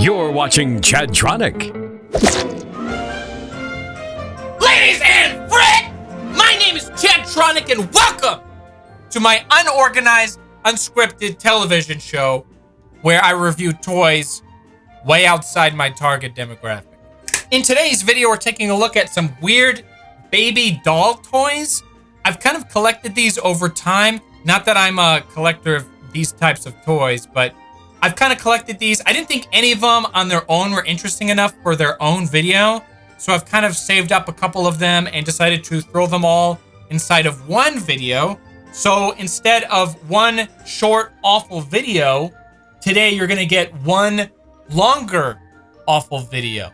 You're watching Chadtronic. Ladies and friends, my name is Chadtronic and welcome to my unorganized, unscripted television show where I review toys way outside my target demographic. In today's video, we're taking a look at some weird baby doll toys. I've kind of collected these over time. Not that I'm a collector of these types of toys, but I've kind of collected these. I didn't think any of them on their own were interesting enough for their own video. So I've kind of saved up a couple of them and decided to throw them all inside of one video. So instead of one short, awful video, today you're going to get one longer, awful video.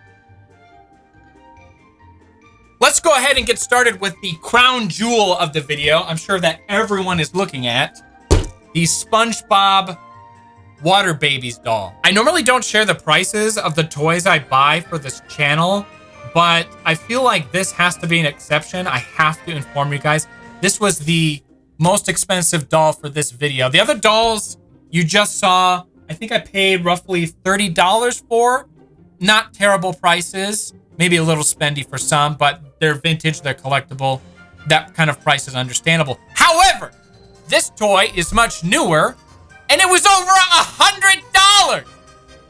Let's go ahead and get started with the crown jewel of the video. I'm sure that everyone is looking at the Spongebob Water Babies doll. I normally don't share the prices of the toys I buy for this channel, but I feel like this has to be an exception. I have to inform you guys. This was the most expensive doll for this video. The other dolls you just saw, I think I paid roughly $30 for. Not terrible prices. Maybe a little spendy for some, but they're vintage, they're collectible. That kind of price is understandable. However, this toy is much newer, and it was over $100.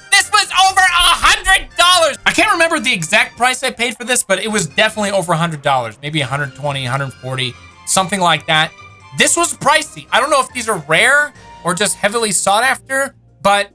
This was over $100. I can't remember the exact price I paid for this, but it was definitely over $100. Maybe 120, 140, something like that. This was pricey. I don't know if these are rare or just heavily sought after, but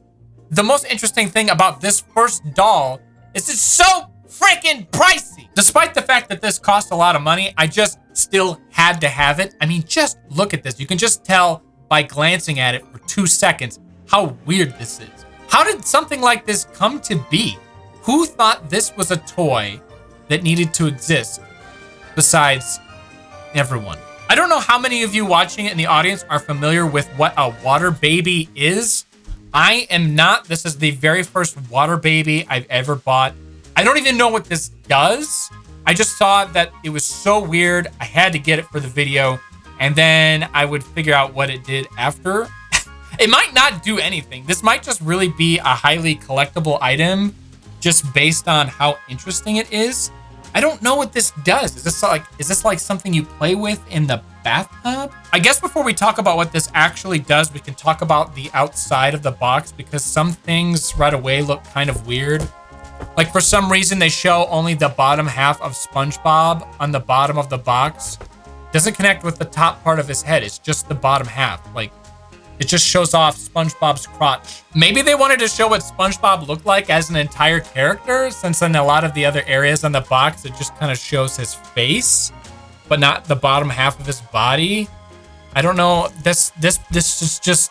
the most interesting thing about this first doll is it's so freaking pricey. Despite the fact that this cost a lot of money, I just still had to have it. I mean, just look at this. You can just tell by glancing at it for 2 seconds how weird this is. How did something like this come to be? Who thought this was a toy that needed to exist besides everyone? I don't know how many of you watching it in the audience are familiar with what a water baby is. I am not. This is the very first water baby I've ever bought. I don't even know what this does. I just saw that it was so weird. I had to get it for the video, and then I would figure out what it did after. It might not do anything. This might just really be a highly collectible item just based on how interesting it is. I don't know what this does. Is this like something you play with in the bathtub? I guess before we talk about what this actually does, we can talk about the outside of the box, because some things right away look kind of weird. Like, for some reason, they show only the bottom half of SpongeBob on the bottom of the box. Doesn't connect with the top part of his head. It's just the bottom half. Like, it just shows off SpongeBob's crotch. Maybe they wanted to show what SpongeBob looked like as an entire character, since in a lot of the other areas on the box, it just kind of shows his face, but not the bottom half of his body. I don't know. This is just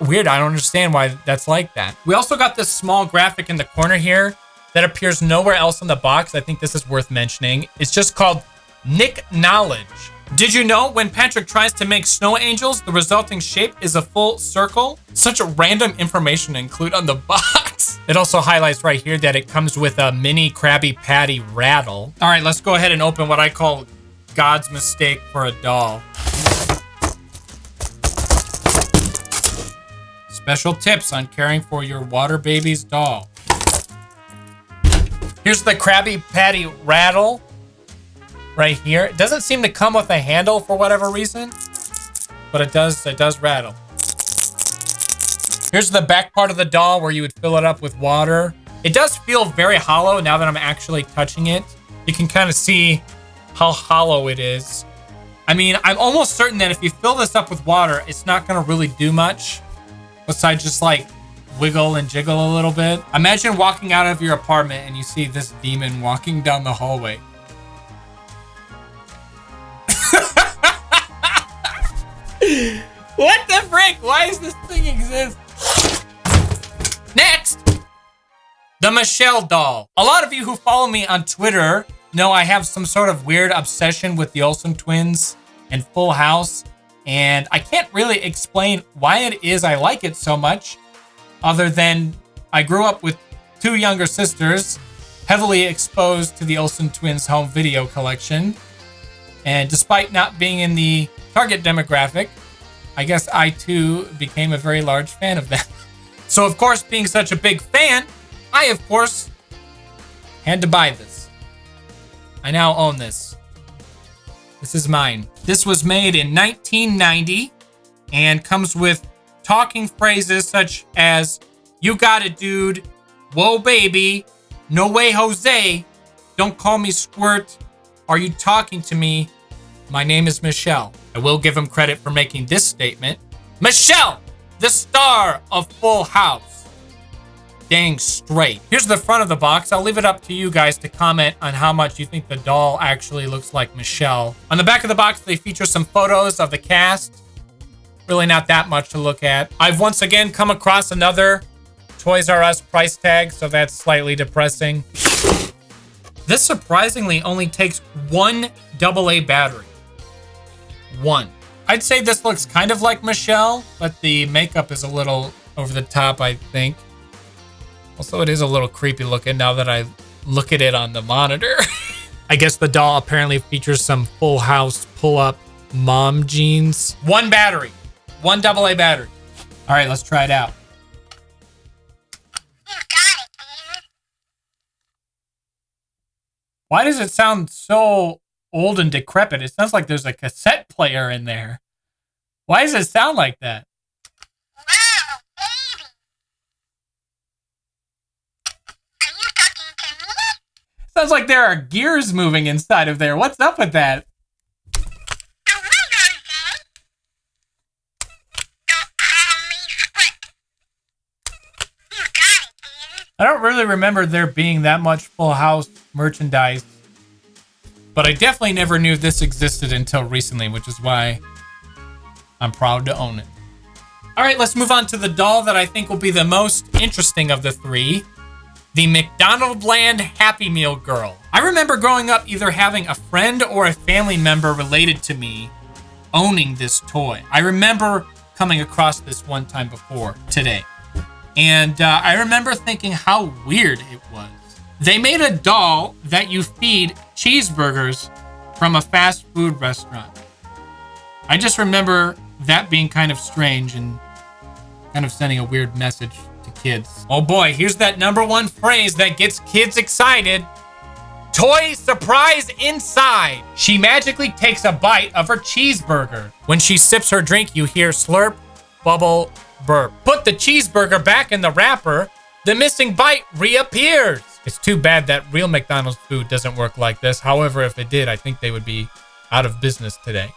weird. I don't understand why that's like that. We also got this small graphic in the corner here that appears nowhere else in the box. I think this is worth mentioning. It's just called Nick Knowledge. Did you know when Patrick tries to make snow angels, the resulting shape is a full circle? Such a random information to include on the box. It also highlights right here that it comes with a mini Krabby Patty Rattle. All right, let's go ahead and open what I call God's mistake for a doll. Special tips on caring for your water baby's doll. Here's the Krabby Patty Rattle right here. It doesn't seem to come with a handle for whatever reason, but it does rattle. Here's the back part of the doll where you would fill it up with water. It does feel very hollow now that I'm actually touching it. You can kind of see how hollow it is. I mean, I'm almost certain that if you fill this up with water, it's not going to really do much besides just like wiggle and jiggle a little bit. Imagine walking out of your apartment and you see this demon walking down the hallway. What the frick? Why does this thing exist? Next, the Michelle doll. A lot of you who follow me on Twitter know I have some sort of weird obsession with the Olsen twins and Full House. And I can't really explain why it is I like it so much, other than I grew up with two younger sisters, heavily exposed to the Olsen twins home video collection. And despite not being in the target demographic, I guess I too became a very large fan of them. So of course, being such a big fan, I, of course, had to buy this. I now own this. This is mine. This was made in 1990 and comes with talking phrases such as, "You got it, dude," "Whoa, baby," "No way, Jose," "Don't call me Squirt," "Are you talking to me? My name is Michelle." I will give him credit for making this statement. Michelle, the star of Full House. Dang straight. Here's the front of the box. I'll leave it up to you guys to comment on how much you think the doll actually looks like Michelle. On the back of the box, they feature some photos of the cast. Really not that much to look at. I've once again come across another Toys R Us price tag, so that's slightly depressing. This surprisingly only takes one AA battery. One. I'd say this looks kind of like Michelle, but the makeup is a little over the top, I think. Also, it is a little creepy looking now that I look at it on the monitor. I guess the doll apparently features some Full House pull-up mom jeans. One battery. One AA battery. All right, let's try it out. Why does it sound so old and decrepit? It sounds like there's a cassette player in there. Why does it sound like that? Wow, baby. Are you talking to me? Sounds like there are gears moving inside of there. What's up with that? I don't really remember there being that much Full House merchandise, but I definitely never knew this existed until recently, which is why I'm proud to own it. All right, let's move on to the doll that I think will be the most interesting of the three, the Mcdonaldland Happy Meal girl. I remember growing up either having a friend or a family member related to me owning this toy. I remember coming across this one time before today. And I remember thinking how weird it was. They made a doll that you feed cheeseburgers from a fast food restaurant. I just remember that being kind of strange and kind of sending a weird message to kids. Oh boy, here's that #1 phrase that gets kids excited. Toy surprise inside. She magically takes a bite of her cheeseburger. When she sips her drink, you hear slurp, bubble, burp. Put the cheeseburger back in the wrapper. The missing bite reappears. It's too bad that real McDonald's food doesn't work like this. However, if it did, I think they would be out of business today.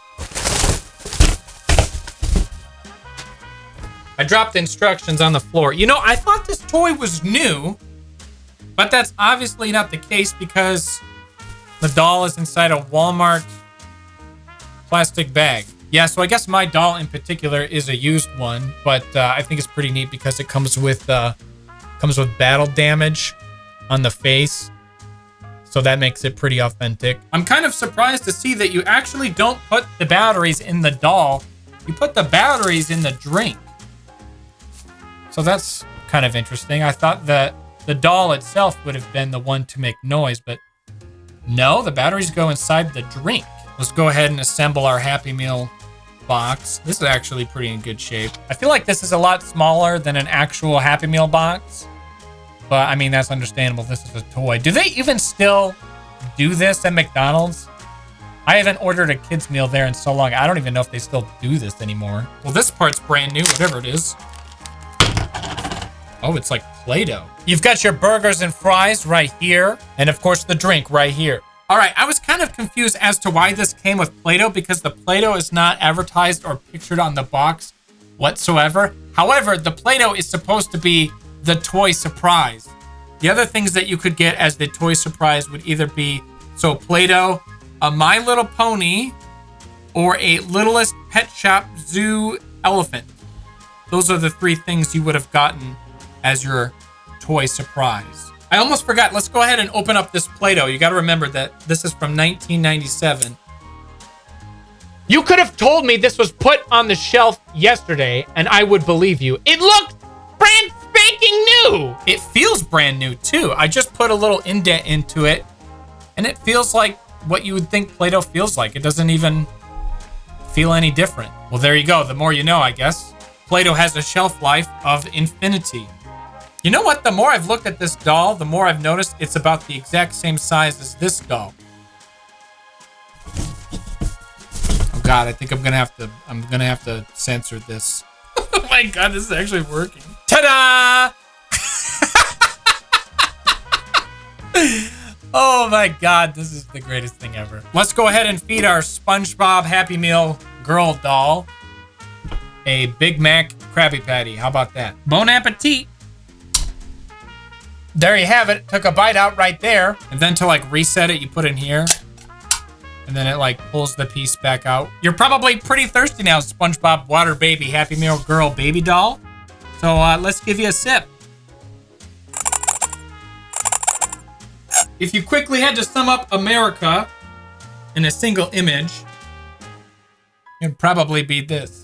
I dropped the instructions on the floor. You know, I thought this toy was new, but that's obviously not the case because the doll is inside a Walmart plastic bag. Yeah, so I guess my doll in particular is a used one, but I think it's pretty neat because it comes with battle damage on the face, so that makes it pretty authentic. I'm kind of surprised to see that you actually don't put the batteries in the doll. You put the batteries in the drink. So that's kind of interesting. I thought that the doll itself would have been the one to make noise, but no, the batteries go inside the drink. Let's go ahead and assemble our Happy Meal box. This is actually pretty in good shape. I feel like this is a lot smaller than an actual Happy Meal box, but I mean, that's understandable. This is a toy. Do they even still do this at McDonald's? I haven't ordered a kid's meal there in so long. I don't even know if they still do this anymore. Well, this part's brand new, whatever it is. Oh, it's like Play-Doh. You've got your burgers and fries right here, and of course the drink right here. All right, I was kind of confused as to why this came with Play-Doh because the Play-Doh is not advertised or pictured on the box whatsoever. However, the Play-Doh is supposed to be the toy surprise. The other things that you could get as the toy surprise would either be, so Play-Doh, a My Little Pony, or a Littlest Pet Shop Zoo elephant. Those are the three things you would have gotten as your toy surprise. I almost forgot. Let's go ahead and open up this Play-Doh. You got to remember that this is from 1997. You could have told me this was put on the shelf yesterday, and I would believe you. It looked brand spanking new. It feels brand new, too. I just put a little indent into it, and it feels like what you would think Play-Doh feels like. It doesn't even feel any different. Well, there you go. The more you know, I guess. Play-Doh has a shelf life of infinity. You know what? The more I've looked at this doll, the more I've noticed it's about the exact same size as this doll. Oh God, I think I'm gonna have to censor this. Oh my God, this is actually working. Ta-da! Oh my God, this is the greatest thing ever. Let's go ahead and feed our SpongeBob Happy Meal girl doll a Big Mac Krabby Patty. How about that? Bon appetit. There you have it. Took a bite out right there. And then to like reset it, you put in here. And then it like pulls the piece back out. You're probably pretty thirsty now, SpongeBob Water Baby Happy Meal Girl Baby Doll. So let's give you a sip. If you quickly had to sum up America in a single image, it'd probably be this.